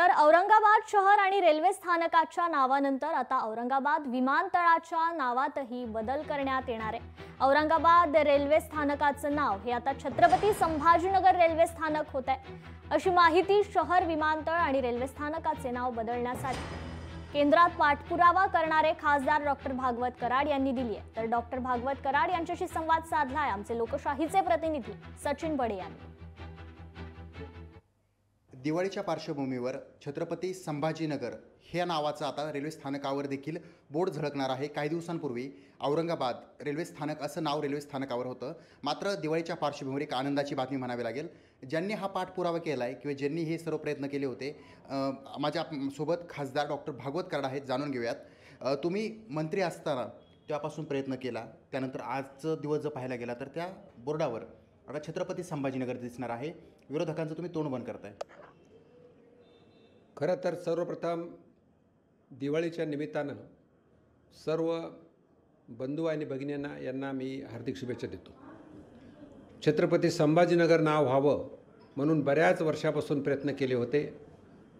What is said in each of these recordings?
तर औरंगाबाद शहर आणि रेल्वे स्थानकाच्या नावानंतर आता औरंगाबाद विमानतळाच्या नावातही बदल करण्यात येणार आहे। औरंगाबाद रेल्वे स्थानकाचं नाव हे आता छत्रपती संभाजीनगर रेल्वे स्थानक होत आहे, अशी माहिती शहर विमानतळ आणि रेल्वे स्थानकाचे नाव बदलण्यासाठी केंद्रात पाठपुरावा करणारे खासदार डॉक्टर भागवत कराड यांनी दिली आहे। तर डॉक्टर भागवत कराड यांच्याशी संवाद साधलाय आमचे लोकशाहीचे प्रतिनिधी सचिन बडे यांनी। दिवाळीच्या पार्श्वभूमीवर छत्रपती संभाजीनगर ह्या नावाचं आता रेल्वे स्थानकावर देखील बोर्ड झळकणार आहे। काही दिवसांपूर्वी औरंगाबाद रेल्वे स्थानक असं नाव रेल्वे स्थानकावर होतं, मात्र दिवाळीच्या पार्श्वभूमीवर एक आनंदाची बातमी म्हणावी लागेल। ज्यांनी हा पाठपुरावा केला आहे किंवा ज्यांनी हे सर्व प्रयत्न केले होते, माझ्यासोबत खासदार डॉक्टर भागवत कराड आहेत, जाणून घेऊयात। तुम्ही मंत्री असताना त्यापासून प्रयत्न केला, त्यानंतर आजचा दिवस जर पाहायला गेला तर त्या बोर्डावर आता छत्रपती संभाजीनगर दिसणार आहे। विरोधकांचं तुम्ही तोंड बंद करताय। खरं तर सर्वप्रथम दिवाळीच्या निमित्तानं सर्व बंधू आणि भगिनींना यांना मी हार्दिक शुभेच्छा देतो। छत्रपती संभाजीनगर नाव व्हावं म्हणून बऱ्याच वर्षापासून प्रयत्न केले होते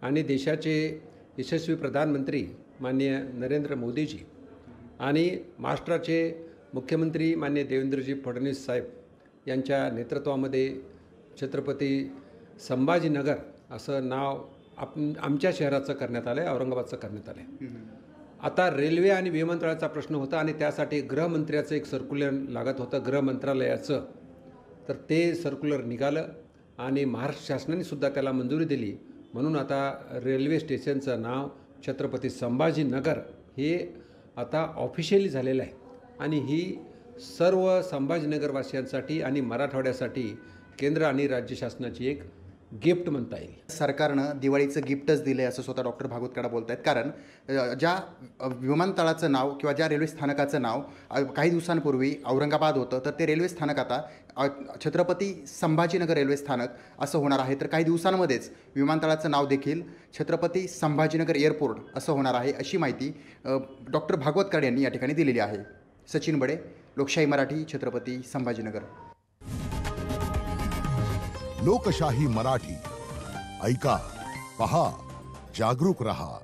आणि देशाचे यशस्वी प्रधानमंत्री माननीय नरेंद्र मोदीजी आणि महाराष्ट्राचे मुख्यमंत्री माननीय देवेंद्रजी फडणवीस साहेब यांच्या नेतृत्वामध्ये छत्रपती संभाजीनगर असं नाव आमच्या शहराचं करण्यात आलं आहे, औरंगाबादचं करण्यात आलं आहे। आता रेल्वे आणि विमानतळाचा प्रश्न होता आणि त्यासाठी गृहमंत्र्याचं एक सर्क्युलर लागत होतं, गृह मंत्रालयाचं। तर ते सर्क्युलर निघालं आणि महाराष्ट्र शासनाने सुद्धा त्याला मंजुरी दिली, म्हणून आता रेल्वे स्टेशनचं नाव छत्रपती संभाजीनगर हे आता ऑफिशियली झालेलं आहे आणि ही सर्व संभाजीनगरवासियांसाठी आणि मराठवाड्यासाठी केंद्र आणि राज्य शासनाची एक गिफ्ट म्हणता येईल। सरकारनं दिवाळीचं गिफ्टच दिलं आहे असं स्वतः डॉक्टर भागवत कराड बोलत आहेत। कारण ज्या विमानतळाचं नाव किंवा ज्या रेल्वे स्थानकाचं नाव काही दिवसांपूर्वी औरंगाबाद होतं, तर ते रेल्वे स्थानक आता छत्रपती संभाजीनगर रेल्वे स्थानक असं होणार आहे। तर काही दिवसांमध्येच विमानतळाचं नाव देखील छत्रपती संभाजीनगर एअरपोर्ट असं होणार आहे, अशी माहिती डॉक्टर भागवत कराड यांनी या ठिकाणी दिलेली आहे। सचिन बडे, लोकशाही मराठी, छत्रपती संभाजीनगर। लोकशाही मराठी ऐका, पहा, जागरूक रहा।